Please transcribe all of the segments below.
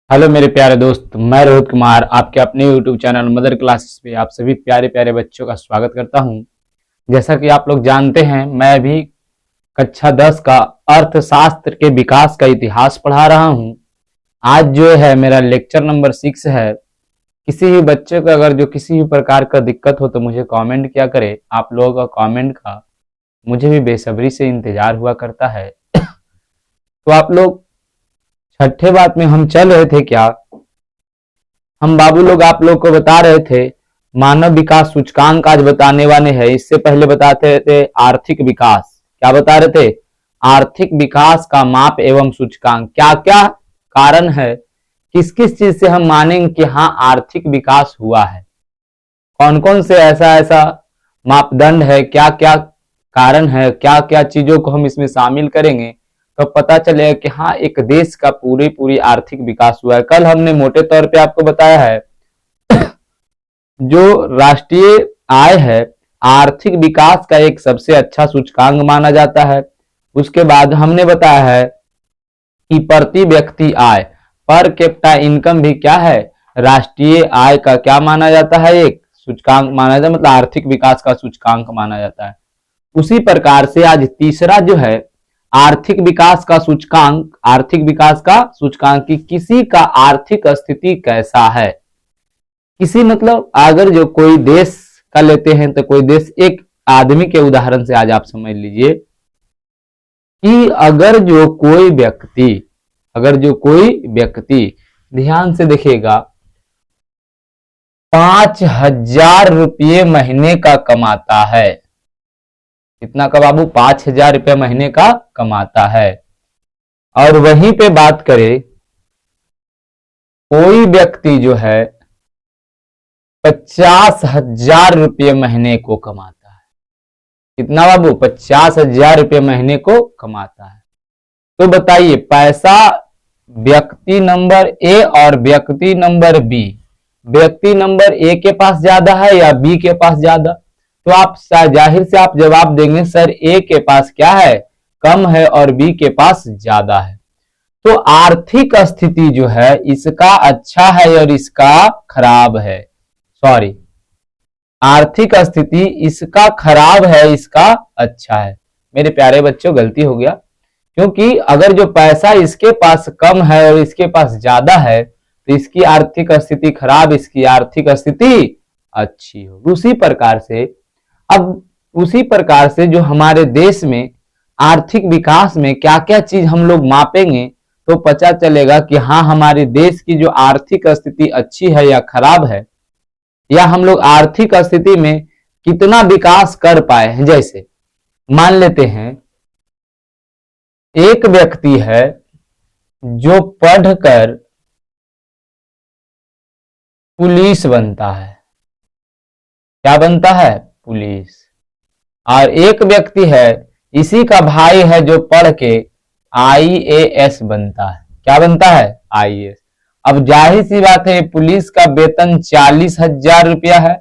Hello मेरे प्यारे दोस्त, मैं रोहित कुमार आपके अपने YouTube चैनल मदर क्लासेस पे आप सभी प्यारे प्यारे बच्चों का स्वागत करता हूं। जैसा कि आप लोग जानते हैं, मैं अभी कक्षा 10 का अर्थशास्त्र के विकास का इतिहास पढ़ा रहा हूं। आज जो है मेरा लेक्चर नंबर 6 है। किसी भी बच्चे को अगर जो किसी भी प्रकार का दिक्कत हो तो मुझे कमेंट किया करे। आप लोगों का कमेंट का मुझे भी बेसब्री से इंतजार हुआ करता है। तो आप लोग छठे बात में हम चल रहे थे क्या, हम बाबू लोग आप लोग को बता रहे थे मानव विकास सूचकांक आज बताने वाले हैं। इससे पहले बताते थे आर्थिक विकास। क्या बता रहे थे? आर्थिक विकास का माप एवं सूचकांक क्या क्या कारण है, किस किस चीज से हम मानेंगे कि हाँ आर्थिक विकास हुआ है, कौन कौन से ऐसा ऐसा मापदंड है, क्या क्या कारण है, क्या क्या चीजों को हम इसमें शामिल करेंगे तो पता चलेगा कि हाँ एक देश का पूरी पूरी आर्थिक विकास हुआ है। कल हमने मोटे तौर पे आपको बताया है जो राष्ट्रीय आय है आर्थिक विकास का एक सबसे अच्छा सूचकांक माना जाता है। उसके बाद हमने बताया है कि प्रति व्यक्ति आय पर कैपिटा इनकम भी क्या है, राष्ट्रीय आय का क्या माना जाता है, एक सूचकांक माना जाता है, मतलब आर्थिक विकास का सूचकांक माना जाता है। उसी प्रकार से आज तीसरा जो है आर्थिक विकास का सूचकांक, आर्थिक विकास का सूचकांक कि किसी का आर्थिक स्थिति कैसा है। किसी मतलब अगर जो कोई देश का लेते हैं तो कोई देश, एक आदमी के उदाहरण से आज आप समझ लीजिए कि अगर जो कोई व्यक्ति ध्यान से देखेगा 5,000 रुपये महीने का कमाता है। कितना का बाबू? 5,000 रुपये महीने का कमाता है। और वहीं पे बात करें कोई व्यक्ति जो है 50,000 रुपये महीने को कमाता है। कितना बाबू? 50,000 रुपये महीने को कमाता है। तो बताइए पैसा व्यक्ति नंबर ए और व्यक्ति नंबर बी, व्यक्ति नंबर ए के पास ज्यादा है या बी के पास ज्यादा? तो आप जाहिर से आप जवाब देंगे सर ए के पास क्या है, कम है और बी के पास ज्यादा है। तो आर्थिक स्थिति जो है इसका अच्छा है और इसका खराब है। सॉरी, आर्थिक स्थिति इसका खराब है, इसका अच्छा है। मेरे प्यारे बच्चों गलती हो गया, क्योंकि अगर जो पैसा इसके पास कम है और इसके पास ज्यादा है तो इसकी आर्थिक स्थिति खराब, इसकी आर्थिक स्थिति अच्छी हो। उसी प्रकार से जो हमारे देश में आर्थिक विकास में क्या क्या चीज हम लोग मापेंगे तो पता चलेगा कि हाँ हमारे देश की जो आर्थिक स्थिति अच्छी है या खराब है, या हम लोग आर्थिक स्थिति में कितना विकास कर पाए हैं। जैसे मान लेते हैं एक व्यक्ति है जो पढ़कर पुलिस बनता है। क्या बनता है? पुलिस। और एक व्यक्ति है इसी का भाई है जो पढ़ के आईएएस बनता है। क्या बनता है? आईएएस। अब जाहिर सी बात है पुलिस का वेतन 40,000 रुपया है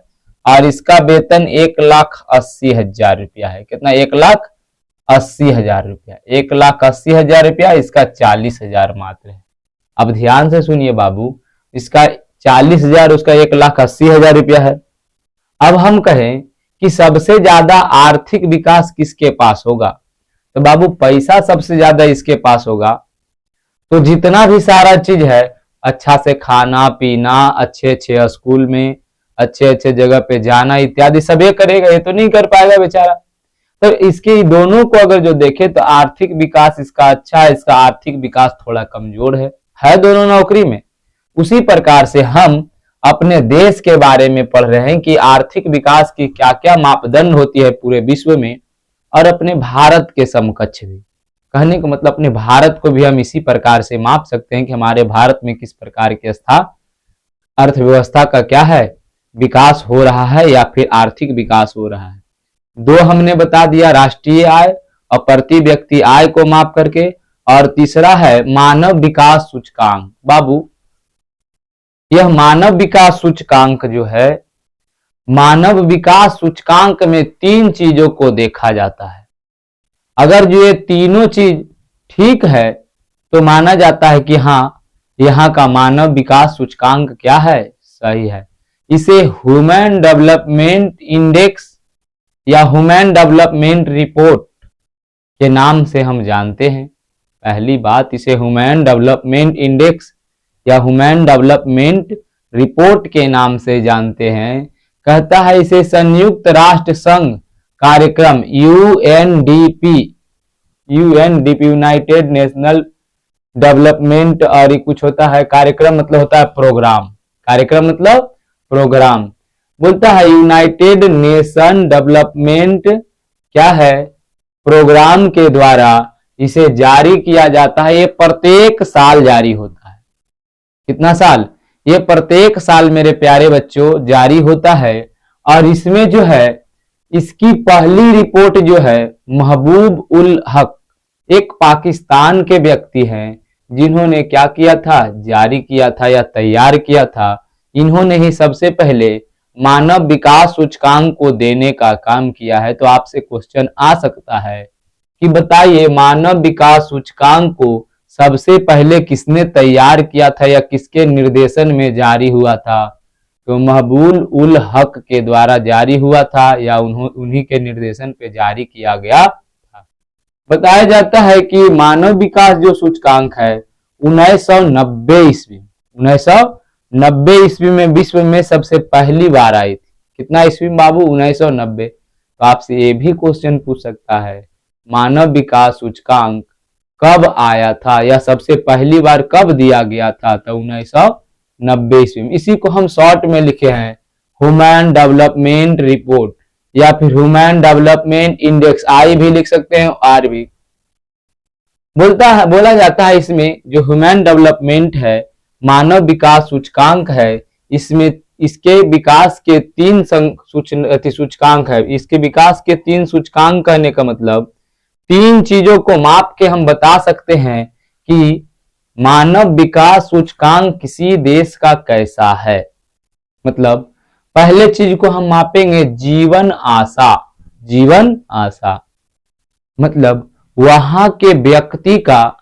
और इसका वेतन 1,80,000 रुपया है। कितना? 1,80,000 रुपया। 1,80,000 रुपया, इसका 40,000 मात्र है। अब ध्यान से सुनिए बाबू, इसका 40,000, उसका 1,80,000 रुपया है। अब हम कहें कि सबसे ज्यादा आर्थिक विकास किसके पास होगा, तो बाबू पैसा सबसे ज्यादा इसके पास होगा। तो जितना भी सारा चीज है, अच्छा से खाना पीना, अच्छे अच्छे स्कूल में अच्छे अच्छे जगह पे जाना इत्यादि सब ये करेगा, ये तो नहीं कर पाएगा बेचारा। तो इसके दोनों को अगर जो देखे तो आर्थिक विकास इसका अच्छा है, इसका आर्थिक विकास थोड़ा कमजोर है दोनों नौकरी में। उसी प्रकार से हम अपने देश के बारे में पढ़ रहे हैं कि आर्थिक विकास की क्या क्या मापदंड होती है पूरे विश्व में, और अपने भारत के समकक्ष भी। कहने का मतलब अपने भारत को भी हम इसी प्रकार से माप सकते हैं कि हमारे भारत में किस प्रकार की अर्थव्यवस्था का क्या है, विकास हो रहा है या फिर आर्थिक विकास हो रहा है। दो हमने बता दिया, राष्ट्रीय आय और प्रति व्यक्ति आय को माप करके, और तीसरा है मानव विकास सूचकांक। बाबू यह मानव विकास सूचकांक जो है, मानव विकास सूचकांक में 3 चीजों को देखा जाता है। अगर जो ये तीनों चीज ठीक है तो माना जाता है कि हाँ यहाँ का मानव विकास सूचकांक क्या है? सही है, इसे ह्यूमन डेवलपमेंट इंडेक्स या ह्यूमन डेवलपमेंट रिपोर्ट के नाम से हम जानते हैं। पहली बात, इसे ह्यूमन डेवलपमेंट इंडेक्स या ह्यूमन डेवलपमेंट रिपोर्ट के नाम से जानते हैं। कहता है इसे संयुक्त राष्ट्र संघ कार्यक्रम यूएनडीपी यूनाइटेड नेशनल डेवलपमेंट और कुछ होता है, कार्यक्रम मतलब होता है प्रोग्राम, कार्यक्रम मतलब प्रोग्राम। बोलता है यूनाइटेड नेशन डेवलपमेंट क्या है, प्रोग्राम के द्वारा इसे जारी किया जाता है। ये प्रत्येक साल जारी होता है। कितना साल? ये प्रत्येक साल मेरे प्यारे बच्चों जारी होता है। और इसमें जो है, इसकी पहली रिपोर्ट जो है महबूब उल हक, एक पाकिस्तान के व्यक्ति हैं जिन्होंने क्या किया था, जारी किया था या तैयार किया था। इन्होंने ही सबसे पहले मानव विकास सूचकांक को देने का काम किया है। तो आपसे क्वेश्चन आ सकता है कि बताइए मानव विकास सूचकांक को सबसे पहले किसने तैयार किया था या किसके निर्देशन में जारी हुआ था? तो महबूब उल हक के द्वारा जारी हुआ था या उन्हीं के निर्देशन पे जारी किया गया था। बताया जाता है कि मानव विकास जो सूचकांक है 1990 ईस्वी में विश्व में सबसे पहली बार आई थी। कितना ईस्वी बाबू? 1990। तो आपसे ये भी क्वेश्चन पूछ सकता है मानव विकास सूचकांक कब आया था या सबसे पहली बार कब दिया गया था? तो 1990 ईस्वी में। इसी को हम शॉर्ट में लिखे हैं ह्यूमन डेवलपमेंट रिपोर्ट या फिर ह्यूमन डेवलपमेंट इंडेक्स, आई भी लिख सकते हैं आर भी। बोला जाता है इसमें जो ह्यूमन डेवलपमेंट है, मानव विकास सूचकांक है, इसमें इसके विकास के 3 सूचकांक है। इसके विकास के 3 सूचकांक कहने का मतलब 3 चीजों को माप के हम बता सकते हैं कि मानव विकास सूचकांक किसी देश का कैसा है। मतलब पहले चीज को हम मापेंगे जीवन आशा। जीवन आशा मतलब वहां के व्यक्ति का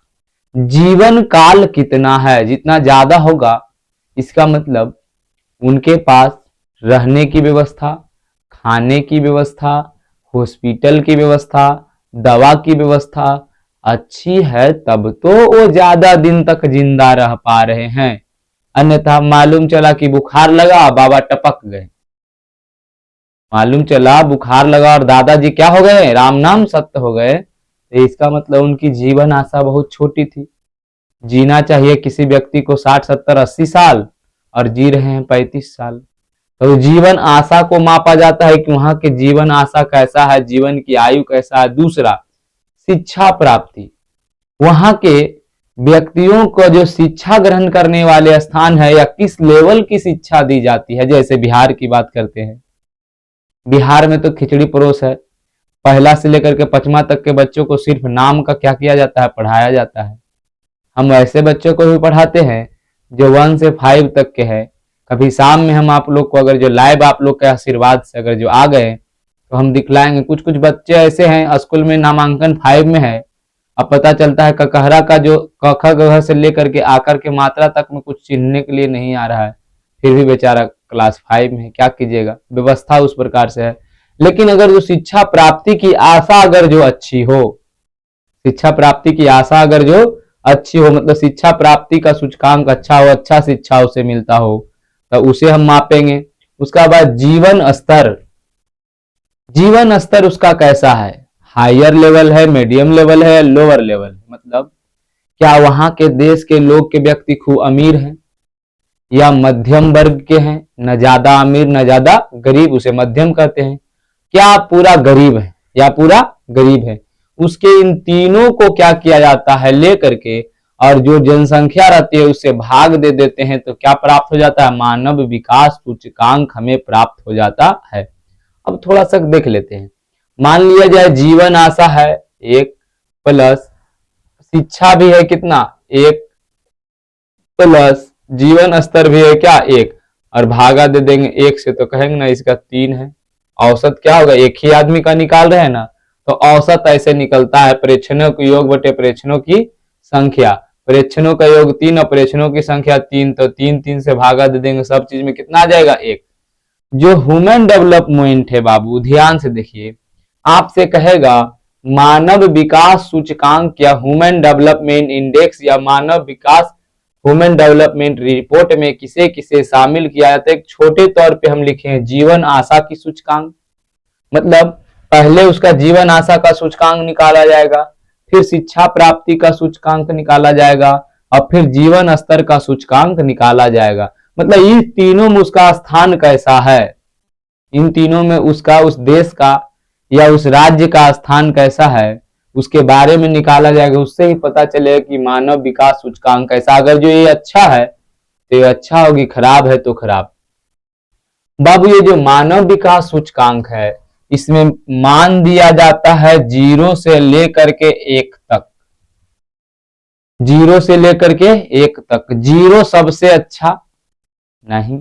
जीवन काल कितना है। जितना ज्यादा होगा इसका मतलब उनके पास रहने की व्यवस्था, खाने की व्यवस्था, हॉस्पिटल की व्यवस्था, दवा की व्यवस्था अच्छी है, तब तो वो ज्यादा दिन तक जिंदा रह पा रहे हैं। अन्यथा मालूम चला कि बुखार लगा, बाबा टपक गए। मालूम चला बुखार लगा और दादाजी क्या हो गए, राम नाम सत्य हो गए। तो इसका मतलब उनकी जीवन आशा बहुत छोटी थी। जीना चाहिए किसी व्यक्ति को 60, 70, 80 साल और जी रहे हैं 35 साल। तो जीवन आशा को मापा जाता है कि वहां के जीवन आशा कैसा है, जीवन की आयु कैसा है। दूसरा, शिक्षा प्राप्ति। वहां के व्यक्तियों को जो शिक्षा ग्रहण करने वाले स्थान है या किस लेवल की शिक्षा दी जाती है। जैसे बिहार की बात करते हैं, बिहार में तो खिचड़ी परोस है। पहला से लेकर के 5वां तक के बच्चों को सिर्फ नाम का क्या किया जाता है, पढ़ाया जाता है। हम ऐसे बच्चों को भी पढ़ाते हैं जो 1 से 5 तक के हैं। कभी शाम में हम आप लोग को अगर जो लाइव आप लोग के आशीर्वाद से अगर जो आ गए तो हम दिखलाएंगे। कुछ कुछ बच्चे ऐसे हैं स्कूल में नामांकन 5 में है, अब पता चलता है ककहरा का जो क ख ग घ से लेकर के आकर के मात्रा तक में कुछ चिन्हने के लिए नहीं आ रहा है, फिर भी बेचारा क्लास 5 में है। क्या कीजिएगा, व्यवस्था उस प्रकार से है। लेकिन अगर जो शिक्षा प्राप्ति की आशा अगर जो अच्छी हो, शिक्षा प्राप्ति की आशा अगर जो अच्छी हो, मतलब शिक्षा प्राप्ति का सूचकांक अच्छा हो, अच्छा शिक्षा उसे मिलता हो, तो उसे हम मापेंगे। उसका बाद जीवन स्तर। जीवन स्तर उसका कैसा है, हायर लेवल है, मीडियम लेवल है, लोअर लेवल है। मतलब क्या वहां के देश के लोग के व्यक्ति खूब अमीर हैं या मध्यम वर्ग के हैं, न ज्यादा अमीर न ज्यादा गरीब, उसे मध्यम कहते हैं। क्या पूरा गरीब है या पूरा गरीब है, उसके इन तीनों को क्या किया जाता है लेकर के, और जो जनसंख्या रहती है उससे भाग दे देते हैं, तो क्या प्राप्त हो जाता है, मानव विकास सूचकांक हमें प्राप्त हो जाता है। अब थोड़ा सा देख लेते हैं। मान लिया जाए जीवन आशा है 1 प्लस शिक्षा भी है कितना 1 प्लस जीवन स्तर भी है क्या 1, और भागा दे देंगे 1 से, तो कहेंगे ना इसका 3 है। औसत क्या होगा, एक ही आदमी का निकाल रहे हैं ना, तो औसत ऐसे निकलता है प्रेक्षणों की योग बटे प्रेक्षणों की संख्या। प्रेक्षणों का योग 3 और प्रेक्षणों की संख्या 3, तो 3 3 से भागा दे देंगे, सब चीज में कितना आ जाएगा 1। जो ह्यूमन डेवलपमेंट है बाबू, ध्यान से देखिए, आपसे कहेगा मानव विकास सूचकांक या ह्यूमन डेवलपमेंट इंडेक्स या मानव विकास ह्यूमन डेवलपमेंट रिपोर्ट में किसे किसे शामिल किया जाता है। एक छोटे तौर पे हम लिखे हैं जीवन आशा की सूचकांक, मतलब पहले उसका जीवन आशा का सूचकांक निकाला जाएगा, फिर शिक्षा प्राप्ति का सूचकांक निकाला जाएगा और फिर जीवन स्तर का सूचकांक निकाला जाएगा। मतलब इन तीनों में उसका स्थान कैसा है, इन तीनों में उसका उस देश का या उस राज्य का स्थान कैसा है उसके बारे में निकाला जाएगा। उससे ही पता चलेगा कि मानव विकास सूचकांक कैसा। अगर जो ये अच्छा है तो ये अच्छा होगी, खराब है तो खराब। बाबू ये जो मानव विकास सूचकांक है इसमें मान दिया जाता है 0 से लेकर के 1 तक, 0 से लेकर के 1 तक। 0 सबसे अच्छा नहीं,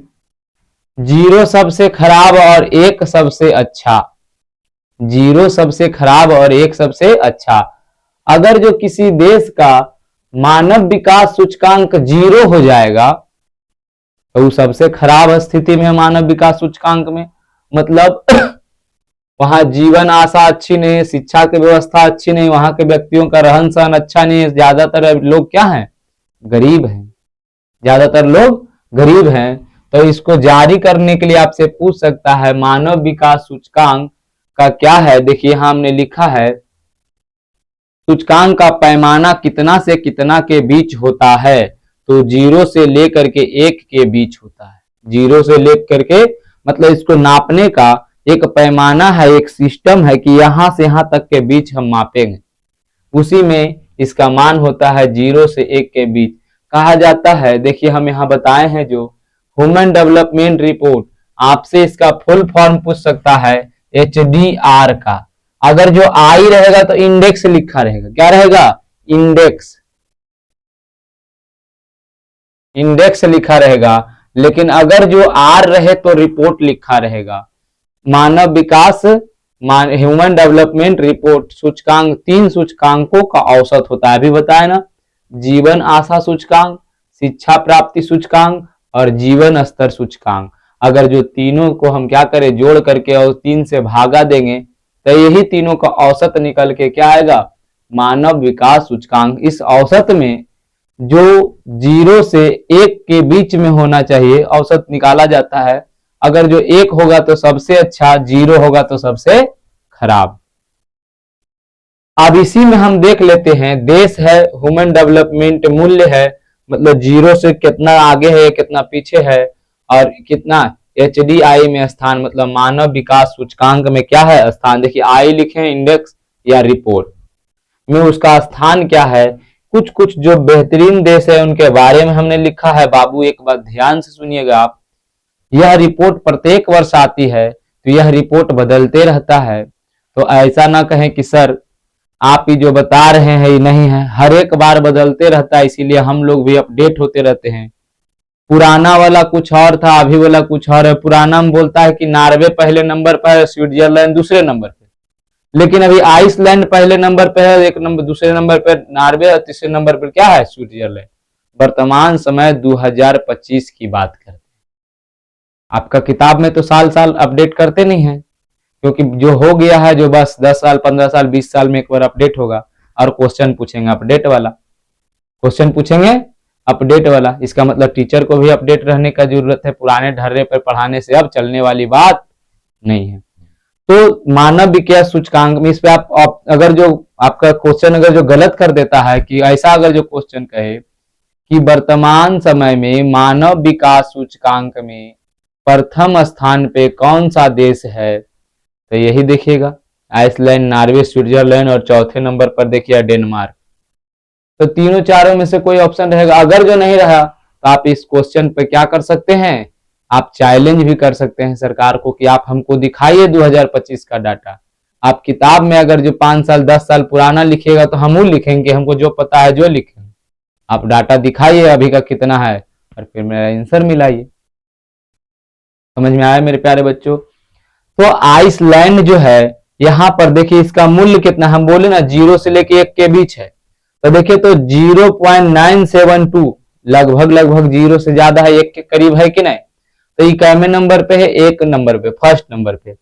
0 सबसे खराब और 1 सबसे अच्छा। 0 सबसे खराब और 1 सबसे अच्छा। अगर जो किसी देश का मानव विकास सूचकांक 0 हो जाएगा तो वो सबसे खराब स्थिति में है मानव विकास सूचकांक में। मतलब वहां जीवन आशा अच्छी नहीं है, शिक्षा की व्यवस्था अच्छी नहीं, वहां के व्यक्तियों का रहन सहन अच्छा नहीं है। ज्यादातर लोग क्या हैं, गरीब हैं, ज्यादातर लोग गरीब हैं। तो इसको जारी करने के लिए आपसे पूछ सकता है मानव विकास सूचकांक का क्या है। देखिए यहां हमने लिखा है सूचकांक का पैमाना कितना से कितना के बीच होता है, तो 0 से लेकर के 1 के बीच होता है। 0 से लेकर के मतलब इसको नापने का एक पैमाना है, एक सिस्टम है कि यहां से यहां तक के बीच हम मापेंगे, उसी में इसका मान होता है 0 से 1 के बीच कहा जाता है। देखिए हम यहां बताए हैं जो ह्यूमन डेवलपमेंट रिपोर्ट, आपसे इसका फुल फॉर्म पूछ सकता है HDR का। अगर जो आई रहेगा तो इंडेक्स लिखा रहेगा, क्या रहेगा, इंडेक्स, इंडेक्स लिखा रहेगा। लेकिन अगर जो आर रहे तो रिपोर्ट लिखा रहेगा। मानव विकास ह्यूमन डेवलपमेंट रिपोर्ट सूचकांक 3 सूचकांकों का औसत होता है, अभी बताया ना, जीवन आशा सूचकांक, शिक्षा प्राप्ति सूचकांक और जीवन स्तर सूचकांक। अगर जो तीनों को हम क्या करें, जोड़ करके और 3 से भागा देंगे तो यही तीनों का औसत निकल के क्या आएगा, मानव विकास सूचकांक। इस औसत में जो 0 से 1 के बीच में होना चाहिए औसत निकाला जाता है। अगर जो 1 होगा तो सबसे अच्छा, 0 होगा तो सबसे खराब। अब इसी में हम देख लेते हैं, देश है, ह्यूमन डेवलपमेंट मूल्य है, मतलब 0 से कितना आगे है कितना पीछे है, और कितना HDI में स्थान, मतलब मानव विकास सूचकांक में क्या है स्थान। देखिए आई लिखे इंडेक्स या रिपोर्ट में उसका स्थान क्या है। कुछ कुछ जो बेहतरीन देश है उनके बारे में हमने लिखा है। बाबू एक बात ध्यान से सुनिएगा आप, यह रिपोर्ट प्रत्येक वर्ष आती है तो यह रिपोर्ट बदलते रहता है। तो ऐसा ना कहें कि सर आप ही जो बता रहे हैं ये नहीं है, हर एक बार बदलते रहता है, इसीलिए हम लोग भी अपडेट होते रहते हैं। पुराना वाला कुछ और था, अभी वाला कुछ और है। पुराना में बोलता है कि नॉर्वे पहले नंबर पर है, स्विट्जरलैंड दूसरे नंबर पे, लेकिन अभी आइसलैंड पहले नंबर पे है, एक नंबर दूसरे नंबर पर नॉर्वे और तीसरे नंबर पर क्या है, स्विट्जरलैंड। वर्तमान समय 2025 की बात करते हैं। आपका किताब में तो साल साल अपडेट करते नहीं है, क्योंकि जो हो गया है जो बस 10 साल 15 साल 20 साल में एक बार अपडेट होगा और क्वेश्चन पूछेंगे अपडेट वाला, क्वेश्चन पूछेंगे अपडेट वाला। इसका मतलब टीचर को भी अपडेट रहने का जरूरत है, पुराने ढर्रे पर पढ़ाने से अब चलने वाली बात नहीं है। तो मानव विकास सूचकांक में इस पे आप अगर जो आपका क्वेश्चन अगर जो गलत कर देता है कि ऐसा अगर जो क्वेश्चन कहे कि वर्तमान समय में मानव विकास सूचकांक में प्रथम स्थान पे कौन सा देश है, तो यही देखिएगा आइसलैंड, नॉर्वे, स्विट्जरलैंड और चौथे नंबर पर देखिए डेनमार्क। तो तीनों चारों में से कोई ऑप्शन रहेगा। अगर जो नहीं रहा तो आप इस क्वेश्चन पे क्या कर सकते हैं, आप चैलेंज भी कर सकते हैं सरकार को कि आप हमको दिखाइए 2025 का डाटा। आप किताब में अगर जो 5 साल 10 साल पुराना लिखिएगा तो हम लिखेंगे, हमको जो पता है जो लिखेंगे। आप डाटा दिखाइए अभी का कितना है और फिर मेरा आंसर मिलाइए। समझ में आया मेरे प्यारे बच्चों। तो आइसलैंड जो है यहाँ पर देखिए इसका मूल्य कितना, हम बोले ना 0 से लेके 1 के बीच है, तो देखिए तो 0.972 लगभग जीरो से ज्यादा है, एक के करीब है कि नहीं। तो ये कैमे नंबर पे है, एक नंबर पे, फर्स्ट नंबर पे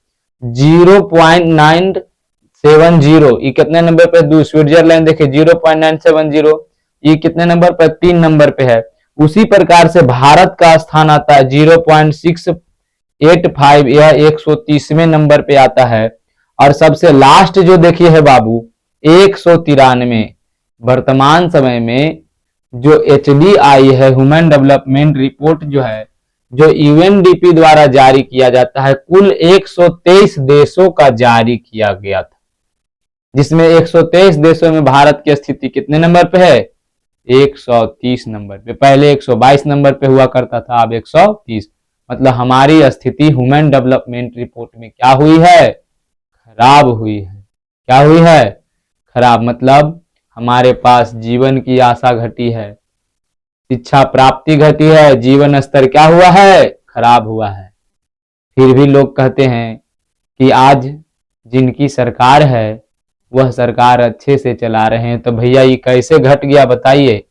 0.970। ये कितने नंबर पे, स्विट्जरलैंड देखिए 0.970, ये कितने नंबर पर, 3 नंबर पे है। उसी प्रकार से भारत का स्थान आता है 0.685, यह 130वें नंबर पे आता है। और सबसे लास्ट जो देखिए है बाबू 193, वर्तमान समय में जो HDI है, ह्यूमन डेवलपमेंट रिपोर्ट जो है, जो यूएनडीपी द्वारा जारी किया जाता है, कुल 123 देशों का जारी किया गया था, जिसमें 123 देशों में भारत की स्थिति कितने नंबर पे है, 130 नंबर पे। पहले 122 नंबर पे हुआ करता था, अब 130। मतलब हमारी स्थिति ह्यूमन डेवलपमेंट रिपोर्ट में क्या हुई है, खराब हुई है। क्या हुई है, खराब। मतलब हमारे पास जीवन की आशा घटी है, शिक्षा प्राप्ति घटी है, जीवन स्तर क्या हुआ है, खराब हुआ है। फिर भी लोग कहते हैं कि आज जिनकी सरकार है वह सरकार अच्छे से चला रहे हैं। तो भैया ये कैसे घट गया बताइए।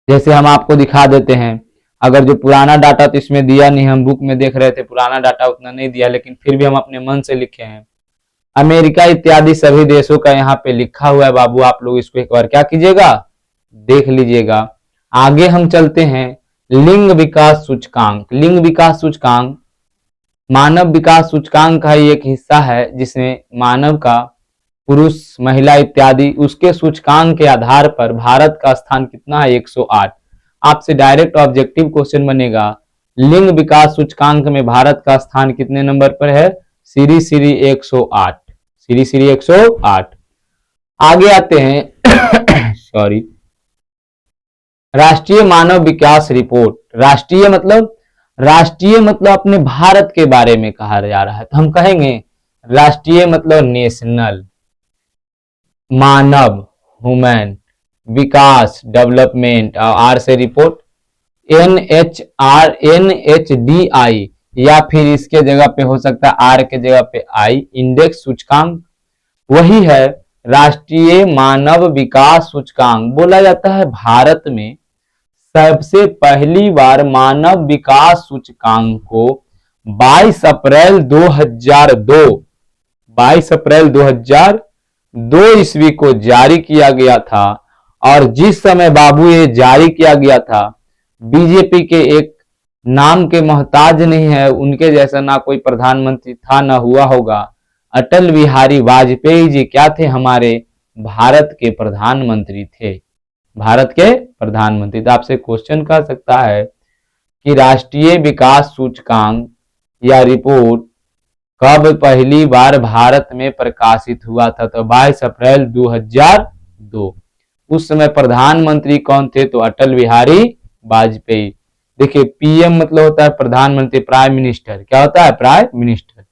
जैसे हम आपको दिखा देते हैं, अगर जो पुराना डाटा तो इसमें दिया नहीं, हम बुक में देख रहे थे पुराना डाटा उतना नहीं दिया, लेकिन फिर भी हम अपने मन से लिखे हैं। अमेरिका इत्यादि सभी देशों का यहाँ पे लिखा हुआ है बाबू, आप लोग इसको एक बार क्या कीजिएगा, देख लीजिएगा। आगे हम चलते हैं, लिंग विकास सूचकांक। लिंग विकास सूचकांक मानव विकास सूचकांक का ही एक हिस्सा है, जिसमें मानव का पुरुष, महिला इत्यादि उसके सूचकांक के आधार पर भारत का स्थान कितना है, 108। आपसे डायरेक्ट ऑब्जेक्टिव क्वेश्चन बनेगा, लिंग विकास सूचकांक में भारत का स्थान कितने नंबर पर है, सीरी 108, सीरी 108। आगे आते हैं सॉरी, राष्ट्रीय मानव विकास रिपोर्ट। राष्ट्रीय मतलब अपने भारत के बारे में कहा जा रहा है, तो हम कहेंगे राष्ट्रीय मतलब नेशनल, मानव ह्यूमन, विकास डेवलपमेंट, और आर से रिपोर्ट NHDI, या फिर इसके जगह पे हो सकता है आर के जगह पे आई, इंडेक्स सूचकांक वही है राष्ट्रीय मानव विकास सूचकांक। बोला जाता है भारत में सबसे पहली बार मानव विकास सूचकांक को 22 अप्रैल 2002 ईस्वी को जारी किया गया था। और जिस समय बाबू ये जारी किया गया था, बीजेपी के एक नाम के मोहताज नहीं है, उनके जैसा ना कोई प्रधानमंत्री था ना हुआ होगा, अटल बिहारी वाजपेयी जी क्या थे, हमारे भारत के प्रधानमंत्री थे, भारत के प्रधानमंत्री। तो आपसे क्वेश्चन कर सकता है कि राष्ट्रीय विकास सूचकांक या रिपोर्ट कब पहली बार भारत में प्रकाशित हुआ था, तो 22 अप्रैल 2002। उस समय प्रधानमंत्री कौन थे, तो अटल बिहारी वाजपेयी। देखिए पीएम मतलब होता है प्रधानमंत्री, प्राइम मिनिस्टर क्या होता है, प्राइम मिनिस्टर।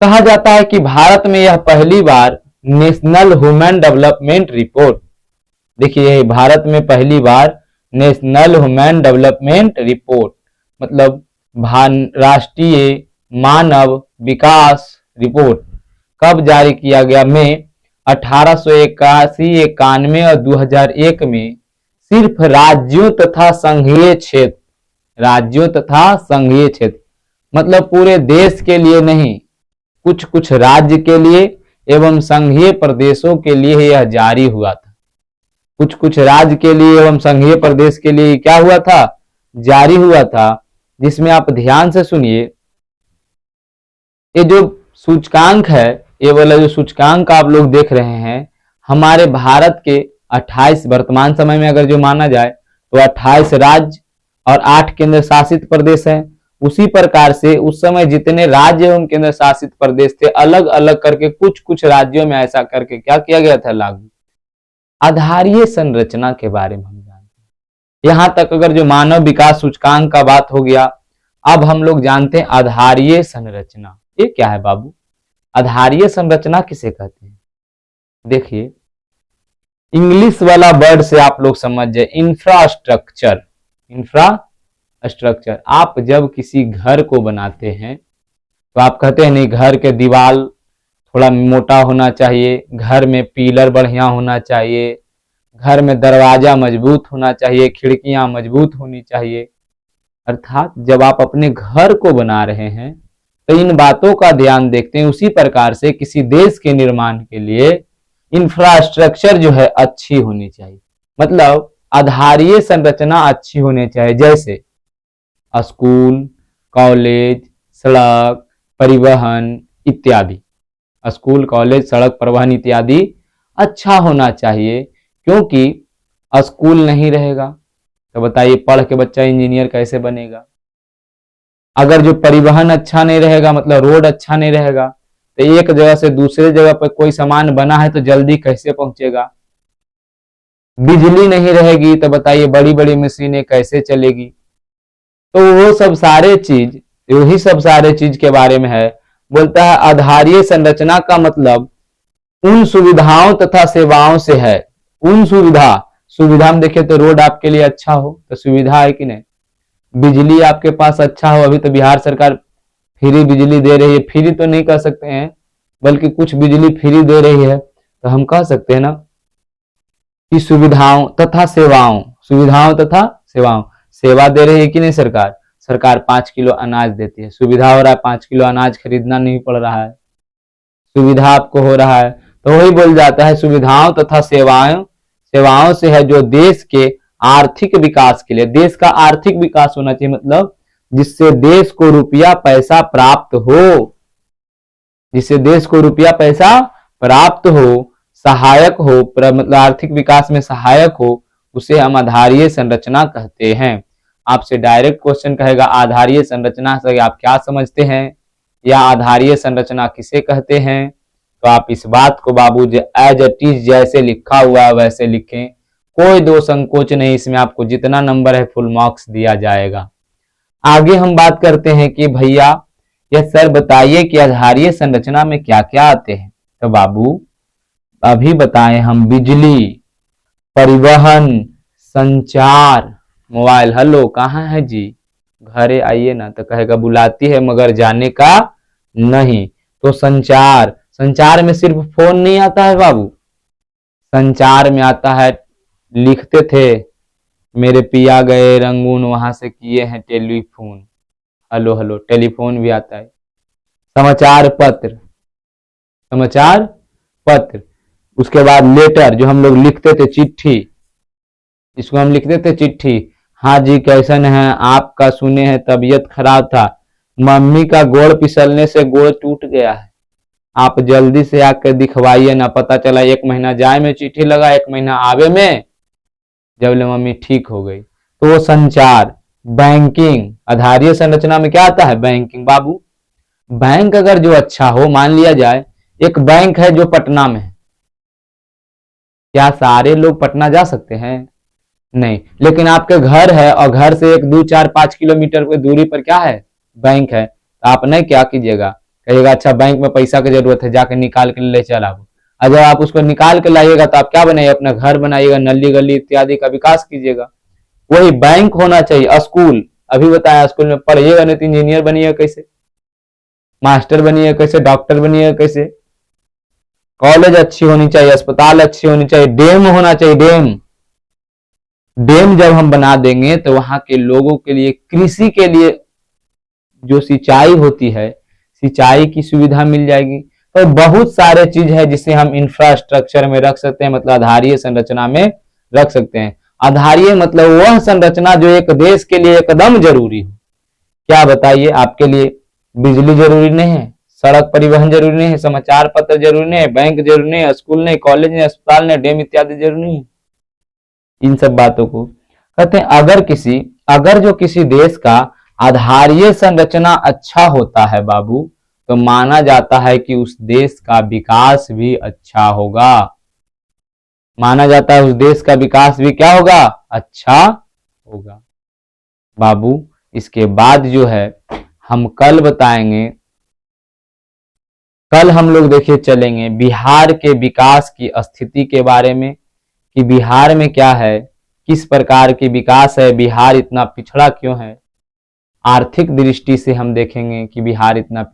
कहा जाता है कि भारत में यह पहली बार नेशनल ह्यूमन डेवलपमेंट रिपोर्ट, देखिए भारत में पहली बार नेशनल ह्यूमन डेवलपमेंट रिपोर्ट मतलब राष्ट्रीय मानव विकास रिपोर्ट कब जारी किया गया, में 1881, 91 और 2001 में सिर्फ राज्यों तथा संघीय क्षेत्र, मतलब पूरे देश के लिए नहीं, कुछ कुछ राज्य के लिए एवं संघीय प्रदेशों के लिए यह जारी हुआ था। कुछ कुछ राज्य के लिए एवं संघीय प्रदेश के लिए क्या हुआ था, जारी हुआ था। जिसमें आप ध्यान से सुनिए, ये जो सूचकांक है, ये वाला जो सूचकांक आप लोग देख रहे हैं, हमारे भारत के 28 वर्तमान समय में अगर जो माना जाए तो 28 राज्य और 8 केंद्र शासित प्रदेश हैं। उसी प्रकार से उस समय जितने राज्य एवं केंद्र शासित प्रदेश थे, अलग अलग करके कुछ कुछ राज्यों में ऐसा करके क्या किया गया था, लागू। आधारीय संरचना के बारे में हम जानते हैं। यहां तक अगर जो मानव विकास सूचकांक का बात हो गया, अब हम लोग जानते हैं आधारीय संरचना। ये क्या है बाबू, आधारीय संरचना किसे कहते हैं। देखिए इंग्लिश वाला वर्ड से आप लोग समझ जाए, इंफ्रास्ट्रक्चर। आप जब किसी घर को बनाते हैं तो आप कहते हैं नहीं घर के दीवार थोड़ा मोटा होना चाहिए, घर में पिलर बढ़िया होना चाहिए, घर में दरवाजा मजबूत होना चाहिए, खिड़कियां मजबूत होनी चाहिए। अर्थात जब आप अपने घर को बना रहे हैं तो इन बातों का ध्यान देखते हैं। उसी प्रकार से किसी देश के निर्माण के लिए इंफ्रास्ट्रक्चर जो है अच्छी होनी चाहिए, मतलब आधारीय संरचना अच्छी होनी चाहिए, जैसे स्कूल, कॉलेज, सड़क, परिवहन इत्यादि। स्कूल, कॉलेज, सड़क, परिवहन इत्यादि अच्छा होना चाहिए, क्योंकि स्कूल नहीं रहेगा तो बताइए पढ़ के बच्चा इंजीनियर कैसे बनेगा। अगर जो परिवहन अच्छा नहीं रहेगा, मतलब रोड अच्छा नहीं रहेगा, तो एक जगह से दूसरे जगह पर कोई सामान बना है तो जल्दी कैसे पहुंचेगा। बिजली नहीं रहेगी तो बताइए बड़ी बड़ी मशीनें कैसे चलेगी। तो वो सब सारे चीज, वही सब सारे चीज के बारे में है। बोलता है आधारीय संरचना का मतलब उन सुविधाओं तथा सेवाओं से है। उन सुविधा में देखिए तो रोड आपके लिए अच्छा हो तो सुविधा है कि नहीं। बिजली आपके पास अच्छा हो, अभी तो बिहार सरकार फ्री बिजली दे रही है, फ्री तो नहीं कह सकते हैं बल्कि कुछ बिजली फ्री दे रही है, तो हम कह सकते हैं ना कि सुविधाओं तथा सेवाओं, सेवा दे रही है कि नहीं सरकार। सरकार 5 किलो अनाज देती है, सुविधा हो रहा है 5 किलो अनाज खरीदना नहीं पड़ रहा है, सुविधा आपको हो रहा है। तो वही बोल जाता है सुविधाओं तथा सेवाओं से है जो देश के आर्थिक विकास के लिए, देश का आर्थिक विकास होना चाहिए, मतलब जिससे देश को रुपया पैसा प्राप्त हो, जिससे देश को रुपया पैसा प्राप्त हो, सहायक हो, मतलब आर्थिक विकास में सहायक हो, उसे हम आधारीय संरचना कहते हैं। आपसे डायरेक्ट क्वेश्चन कहेगा आधारीय संरचना से आप क्या समझते हैं, या आधारीय संरचना किसे कहते हैं, तो आप इस बात को बाबू एज इट इज जैसे लिखा हुआ है वैसे लिखें, कोई दो संकोच नहीं, इसमें आपको जितना नंबर है फुल मार्क्स दिया जाएगा। आगे हम बात करते हैं कि भैया यह सर बताइए कि आधारीय संरचना में क्या क्या आते हैं। तो बाबू अभी बताएं हम बिजली, परिवहन, संचार, मोबाइल। हेलो कहाँ है जी, घरे आइए ना, तो कहेगा बुलाती है मगर जाने का नहीं। तो संचार में सिर्फ फोन नहीं आता है बाबू, संचार में आता है, लिखते थे मेरे पिया गए रंगून वहां से किए हैं टेलीफोन, हेलो हेलो टेलीफोन भी आता है। समाचार पत्र, उसके बाद लेटर जो हम लोग लिखते थे, चिट्ठी, इसको हम लिखते थे चिट्ठी। हाँ जी कैसन है आपका, सुने हैं तबीयत खराब था, मम्मी का गोड़ फिसलने से गोड़ टूट गया है, आप जल्दी से आकर दिखवाइए ना। पता चला 1 महीना जाए में चिट्ठी लगा, 1 महीना आवे में, जब ले मम्मी ठीक हो गई। तो वो संचार। बैंकिंग, आधारीय संरचना में क्या आता है, बैंकिंग। बाबू बैंक अगर जो अच्छा हो, मान लिया जाए एक बैंक है जो पटना में है, क्या सारे लोग पटना जा सकते हैं, नहीं। लेकिन आपके घर है और घर से 1 2 4 5 किलोमीटर की दूरी पर क्या है, बैंक है, तो आप नहीं क्या कीजिएगा, कहिएगा अच्छा बैंक में पैसा की जरूरत है, जाकर निकाल के ले चल आओ। और जब आप उसको निकाल के लाइएगा तो आप क्या बनाइएगा, अपना घर बनाइएगा, नली गली इत्यादि का विकास कीजिएगा। वही बैंक होना चाहिए। स्कूल, अभी बताया स्कूल में पढ़िएगा नहीं तो इंजीनियर बनिएगा कैसे, मास्टर बनिएगा कैसे, डॉक्टर बनिएगा कैसे। कॉलेज अच्छी होनी चाहिए, अस्पताल अच्छी होनी चाहिए, डैम होना चाहिए, डैम जब हम बना देंगे तो वहां के लोगों के लिए, कृषि के लिए जो सिंचाई होती है, सिंचाई की सुविधा मिल जाएगी। तो बहुत सारे चीज है जिसे हम इंफ्रास्ट्रक्चर में रख सकते हैं, मतलब आधारीय संरचना में रख सकते हैं। आधारीय मतलब वह संरचना जो एक देश के लिए एकदम जरूरी हो। क्या बताइए, आपके लिए बिजली जरूरी नहीं है, सड़क परिवहन जरूरी नहीं है, समाचार पत्र जरूरी नहीं है, बैंक जरूरी नहीं है, स्कूल नहीं, कॉलेज नहीं, अस्पताल नहीं, डैम इत्यादि जरूरी नहीं है। इन सब बातों को कहते हैं अगर जो किसी देश का आधारीय संरचना अच्छा होता है बाबू, तो माना जाता है कि उस देश का विकास भी अच्छा होगा। माना जाता है उस देश का विकास भी क्या होगा, अच्छा होगा। बाबू इसके बाद जो है हम कल बताएंगे, कल हम लोग देखिए चलेंगे बिहार के विकास की स्थिति के बारे में, कि बिहार में क्या है, किस प्रकार की विकास है, बिहार इतना पिछड़ा क्यों है। आर्थिक दृष्टि से हम देखेंगे कि बिहार इतना